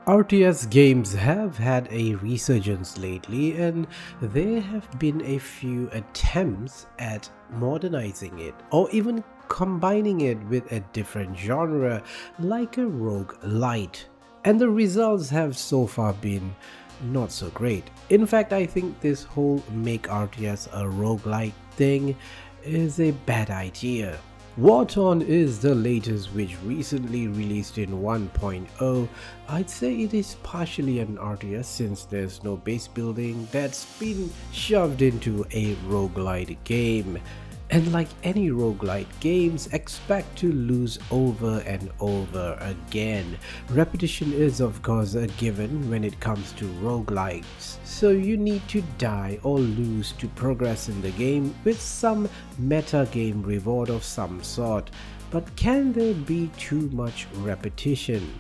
RTS games have had a resurgence lately, and there have been a few attempts at modernizing it or even combining it with a different genre like a roguelite. And the results have so far been not so great. In fact, I think this whole make RTS a roguelike thing is a bad idea. Wartorn is the latest, which recently released in 1.0. I'd say it is partially an RTS since there's no base building that's been shoved into a roguelite game. And like any roguelite games, expect to lose over and over again. Repetition is of course a given when it comes to roguelikes, so you need to die or lose to progress in the game with some meta game reward of some sort. But can there be too much repetition?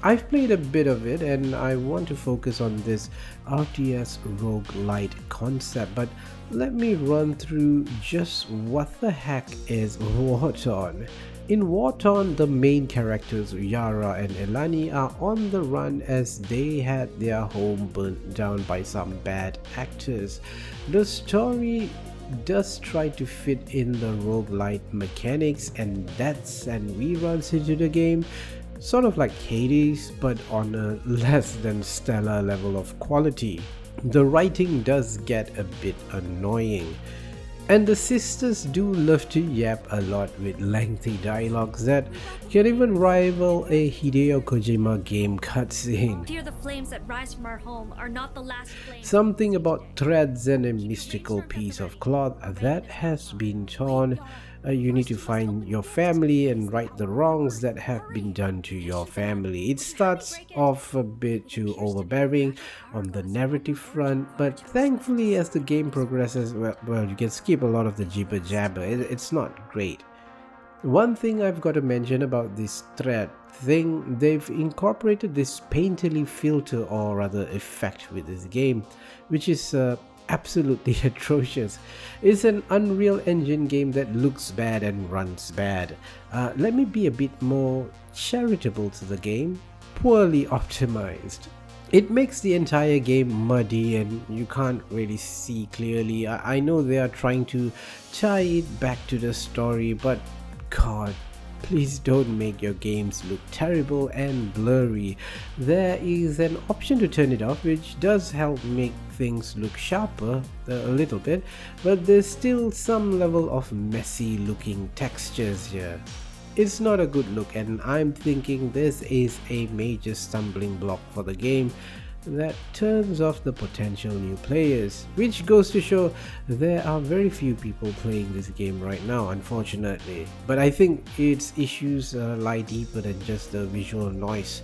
I've played a bit of it and I want to focus on this RTS Roguelite concept, but let me run through just what the heck is Wartorn. In Wartorn, the main characters Yara and Elani are on the run as they had their home burnt down by some bad actors. The story does try to fit in the roguelite mechanics and deaths and reruns into the game, sort of like Hades, but on a less than stellar level of quality. The writing does get a bit annoying, and the sisters do love to yap a lot with lengthy dialogues that can even rival a Hideo Kojima game cutscene. Fear the flames that rise from our home are not the last flames. Something about threads and a mystical piece of cloth that has been torn. You need to find your family and right the wrongs that have been done to your family. It starts off a bit too overbearing on the narrative front, but thankfully as the game progresses, well you can skip a lot of the jibber jabber. It's not great. One thing I've got to mention about this thread thing, they've incorporated this painterly filter or rather effect with this game, which is absolutely atrocious. It's an Unreal Engine game that looks bad and runs bad. Let me be a bit more charitable to the game. Poorly optimized. It makes the entire game muddy and you can't really see clearly. I know they are trying to tie it back to the story, but God, please don't make your games look terrible and blurry. There is an option to turn it off, which does help make things look sharper a little bit, but there's still some level of messy looking textures here. It's not a good look, and I'm thinking this is a major stumbling block for the game that turns off the potential new players, which goes to show there are very few people playing this game right now, unfortunately. But I think its issues lie deeper than just the visual noise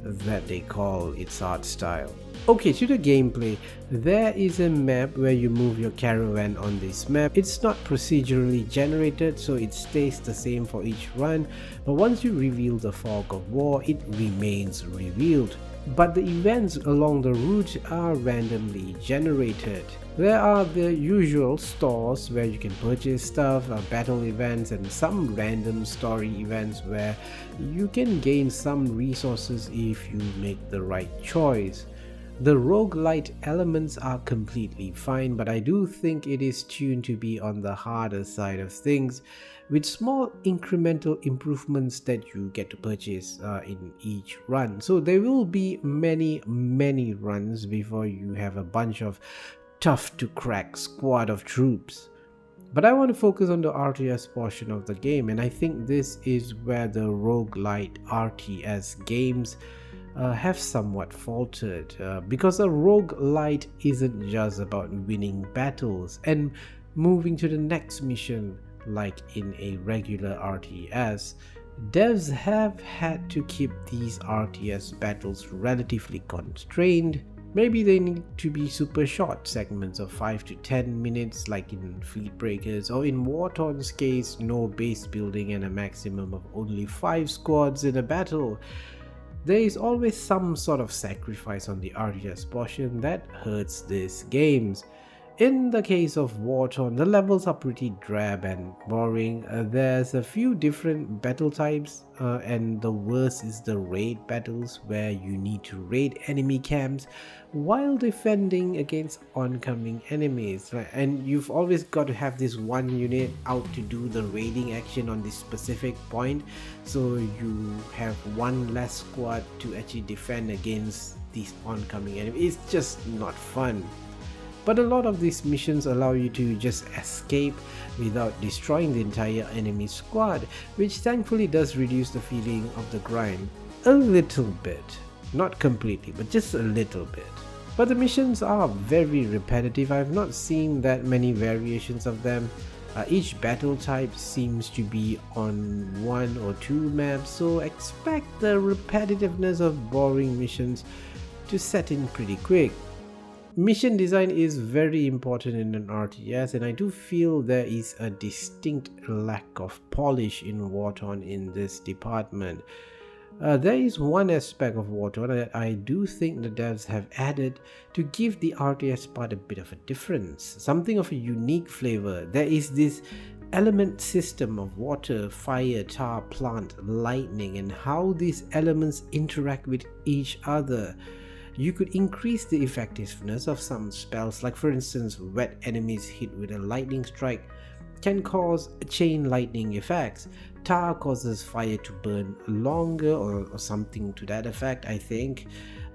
that they call its art style. Okay, to the gameplay, there is a map where you move your caravan on this map. It's not procedurally generated, so it stays the same for each run, but once you reveal the fog of war, it remains revealed. But the events along the route are randomly generated. There are the usual stores where you can purchase stuff, battle events, and some random story events where you can gain some resources if you make the right choice. The roguelite elements are completely fine, but I do think it is tuned to be on the harder side of things, with small incremental improvements that you get to purchase in each run. So there will be many runs before you have a bunch of tough to crack squad of troops. But I want to focus on the RTS portion of the game, and I think this is where the roguelite RTS games have somewhat faltered, because a roguelite isn't just about winning battles and moving to the next mission like in a regular RTS. Devs have had to keep these RTS battles relatively constrained. Maybe they need to be super short segments of 5 to 10 minutes like in Fleet Breakers, or in Wartorn's case, no base building and a maximum of only 5 squads in a battle. There is always some sort of sacrifice on the RTS portion that hurts these games. In the case of Wartorn, the levels are pretty drab and boring. There's a few different battle types, and the worst is the raid battles where you need to raid enemy camps while defending against oncoming enemies. And you've always got to have this one unit out to do the raiding action on this specific point, so you have one less squad to actually defend against these oncoming enemies. It's just not fun. But a lot of these missions allow you to just escape without destroying the entire enemy squad, which thankfully does reduce the feeling of the grind a little bit. Not completely, but just a little bit. But the missions are very repetitive. I've not seen that many variations of them. Each battle type seems to be on one or two maps, so expect the repetitiveness of boring missions to set in pretty quick. Mission design is very important in an RTS, and I do feel there is a distinct lack of polish in Wartorn in this department. There is one aspect of Wartorn that I do think the devs have added to give the RTS part a bit of a difference, something of a unique flavor. There is this element system of water, fire, tar, plant, lightning, and how these elements interact with each other. You could increase the effectiveness of some spells, like for instance wet enemies hit with a lightning strike can cause chain lightning effects. Tar causes fire to burn longer or something to that effect, I think.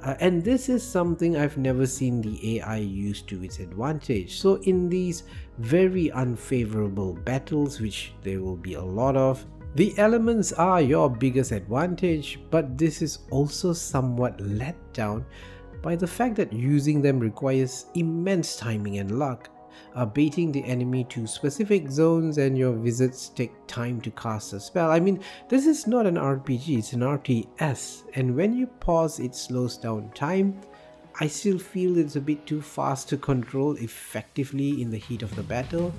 And this is something I've never seen the AI use to its advantage. So in these very unfavorable battles, which there will be a lot of, the elements are your biggest advantage, but this is also somewhat let down by the fact that using them requires immense timing and luck. Baiting the enemy to specific zones and your visits take time to cast a spell. I mean, this is not an RPG, it's an RTS, and when you pause it slows down time. I still feel it's a bit too fast to control effectively in the heat of the battle.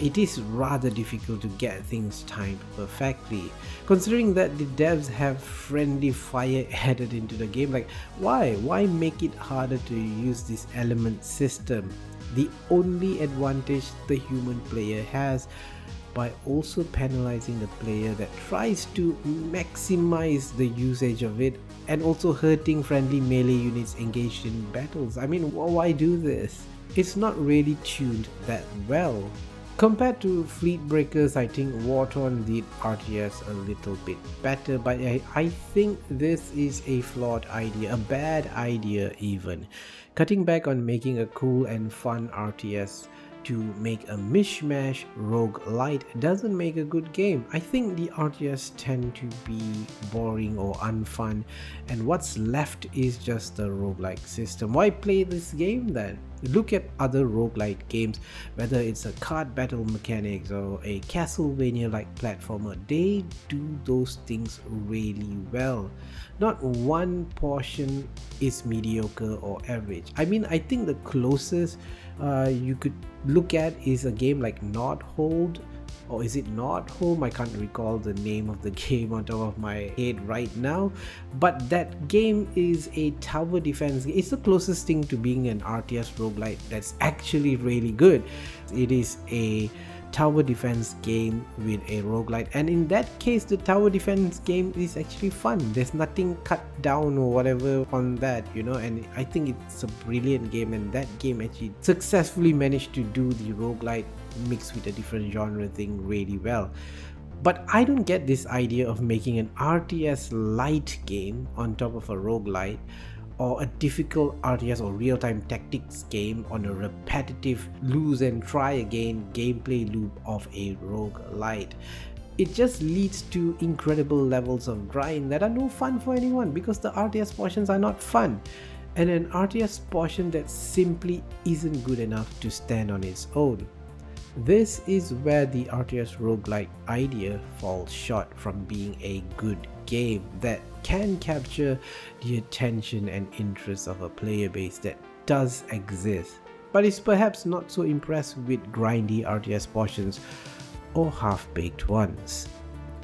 It is rather difficult to get things timed perfectly. Considering that the devs have friendly fire added into the game, like why make it harder to use this element system? The only advantage the human player has, by also penalizing the player that tries to maximize the usage of it and also hurting friendly melee units engaged in battles. I mean, why do this? It's not really tuned that well. Compared to Fleet Breakers, I think Wartorn did RTS a little bit better, but I think this is a flawed idea, a bad idea even. Cutting back on making a cool and fun RTS to make a mishmash roguelite doesn't make a good game. I think the RTS tend to be boring or unfun, and what's left is just the roguelike system. Why play this game then? Look at other roguelite games, whether it's a card battle mechanics or a Castlevania-like platformer, they do those things really well. Not one portion is mediocre or average. I mean, I think the closest you could look at is a game like Not Hold, or is it Not Home? I can't recall the name of the game on top of my head right now, but that game is a tower defense. It's the closest thing to being an RTS roguelite that's actually really good. It is a tower defense game with a roguelite, and in that case the tower defense game is actually fun. There's nothing cut down or whatever on that, you know, and I think it's a brilliant game, and that game actually successfully managed to do the roguelite mixed with a different genre thing really well. But I don't get this idea of making an RTS light game on top of a roguelite, or a difficult RTS or real-time tactics game on a repetitive lose and try again gameplay loop of a roguelite. It just leads to incredible levels of grind that are no fun for anyone, because the RTS portions are not fun, and an RTS portion that simply isn't good enough to stand on its own. This is where the RTS roguelike idea falls short from being a good game that can capture the attention and interest of a player base that does exist, but is perhaps not so impressed with grindy RTS portions or half-baked ones.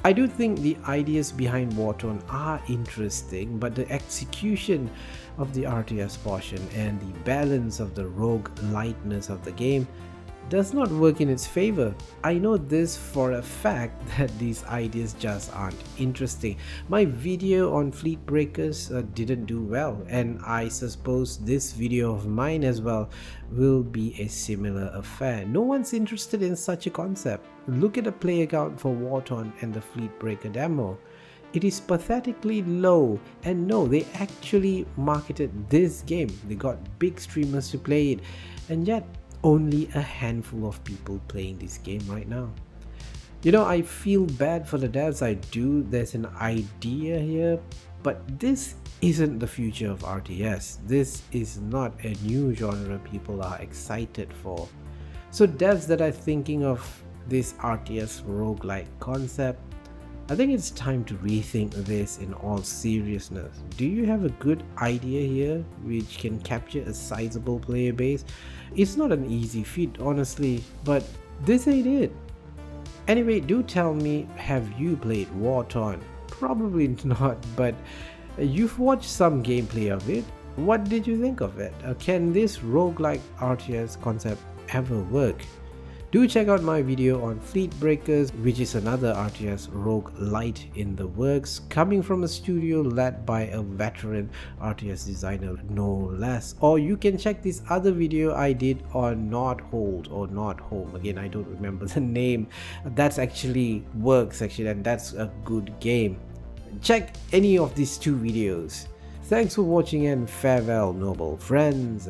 I do think the ideas behind Wartorn are interesting, but the execution of the RTS portion and the balance of the rogue lightness of the game does not work in its favor. I know this for a fact that these ideas just aren't interesting. My video on fleet breakers didn't do well, and I suppose this video of mine as well will be a similar affair. No one's interested in such a concept. Look at the player count for Wartorn and the fleet breaker demo. It is pathetically low, and no, they actually marketed this game. They got big streamers to play it, and yet only a handful of people playing this game right now. You know, I feel bad for the devs, I do. There's an idea here, but this isn't the future of RTS. This is not a new genre people are excited for. So devs that are thinking of this RTS roguelike concept, I think it's time to rethink this in all seriousness. Do you have a good idea here which can capture a sizable player base? It's not an easy feat, honestly, but this ain't it. Anyway, do tell me, have you played Wartorn? Probably not, but you've watched some gameplay of it. What did you think of it? Can this roguelike RTS concept ever work? Do check out my video on Fleet Breakers, which is another RTS Roguelite in the works, coming from a studio led by a veteran RTS designer no less. Or you can check this other video I did on Not Hold or Not Home. Again, I don't remember the name. That's actually works actually, and that's a good game. Check any of these two videos. Thanks for watching and farewell, noble friends.